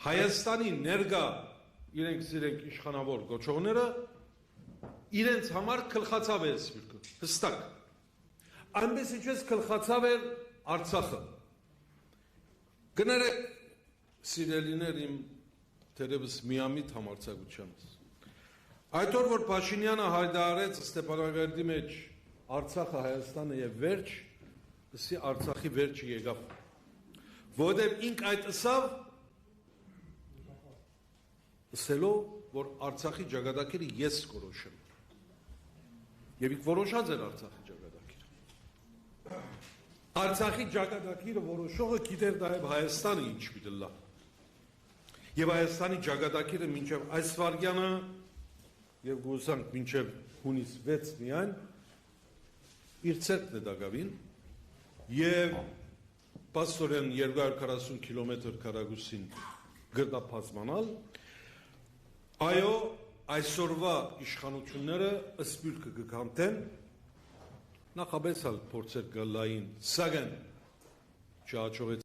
Հայաստանի ներկա իրենք իշխանավոր գոչողները իրենց համար գլխացավ է սպիրկը, հստակ։ Այնպես ինչպես գլխացավ էր Արցախը։ Կներեք, սիրելիներ, իմ թերևս միամիտ համարձակությանս։ Այդ օր, որ Փաշինյանը հայտարարեց Ստեփանագերդի մեջ Արցախը Հայաստանը եւ վերջ, ըսի Արցախի վերջը եկավ։ Որովհետեւ ինք այդ ըսավ ասելով, որ Արցախի ճակատագիրը ես կորոշեմ։ Եվ ինք որոշած էր Արցախի ճակատագիրը։ Արցախի ճակատագիրը որոշողը գիտեր նաև Հայաստանը ինչ պիտի լա։ Եվ Հայաստանի ճակատագիրը մինչև այս վարյանը եւ գուսանք մինչև հունիս 6 միայն իր ցերկն է դակավին եւ պաստորեն 240 կիլոմետր քառակուսին գտնապազմանալ այո այսօրվա իշխանությունները ըսպյուրքը կգանտեն նախաբեցալ փորձեր գալային սակայն չաճողեց